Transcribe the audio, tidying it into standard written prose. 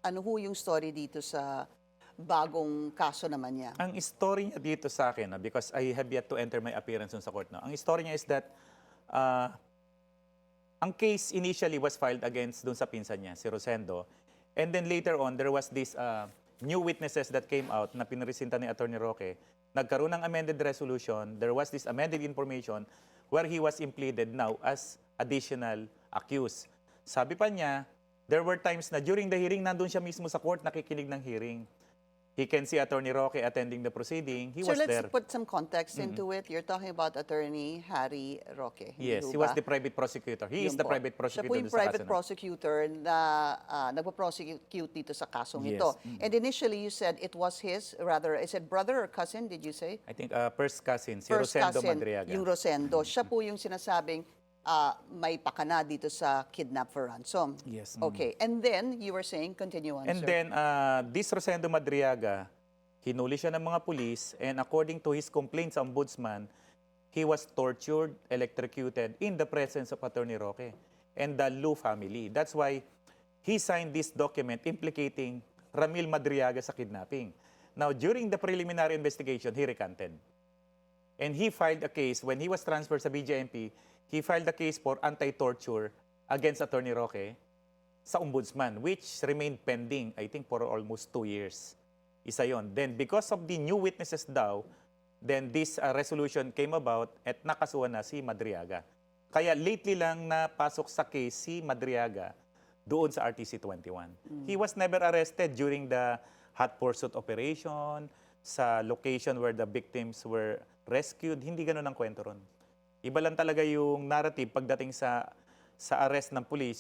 ano ho yung story dito sa bagong kaso naman niya? Ang story niya dito sa akin, because I have yet to enter my appearance sa court, no? Ang story niya is that uh, ang case initially was filed against dun sa pinsan niya, si Rosendo. And then later on, there was this new witnesses that came out na pinresinta ni Attorney Roque. Nagkaroon ng amended resolution. There was this amended information where he was impleaded now as additional accused. Sabi pa niya, there were times na during the hearing, nandun siya mismo sa court, nakikinig ng hearing. He can see Attorney Roque attending the proceeding. He So was let's there. put some context into it. You're talking about Attorney Harry Roque. Yes, hindi he ho was ba? the private prosecutor. He is Yun the po. private Siya prosecutor po yung dun sa private kaso na. prosecutor na nagpo-prosecute dito sa kasong Yes. ito. And initially you said it was his, rather, is it brother or cousin, did you say? I think first cousin, si First Rosendo cousin, Madriaga. yung Rosendo. Siya po yung sinasabing may pakana dito sa kidnap for ransom. Yes. Okay. And then you were saying, continue on, And sir. then, this Rosendo Madriaga, hinuli siya ng mga pulis, and according to his complaints sa ombudsman, he was tortured, electrocuted in the presence of Attorney Roque and the Lu family. That's why he signed this document implicating Ramil Madriaga sa kidnapping. Now, during the preliminary investigation, he recanted. And he filed a case, when he was transferred sa BJMP, he filed a case for anti-torture against Attorney Roque sa ombudsman, which remained pending, I think, for almost 2 years. Isa yon. Then, because of the new witnesses daw, then this resolution came about at nakasuhan na si Madriaga. Kaya lately lang napasok sa case si Madriaga doon sa RTC 21. He was never arrested during the hot pursuit operation, sa location where the victims were rescued. Hindi ganun ang kwento ron. Iba lang talaga yung narrative pagdating sa arrest ng police.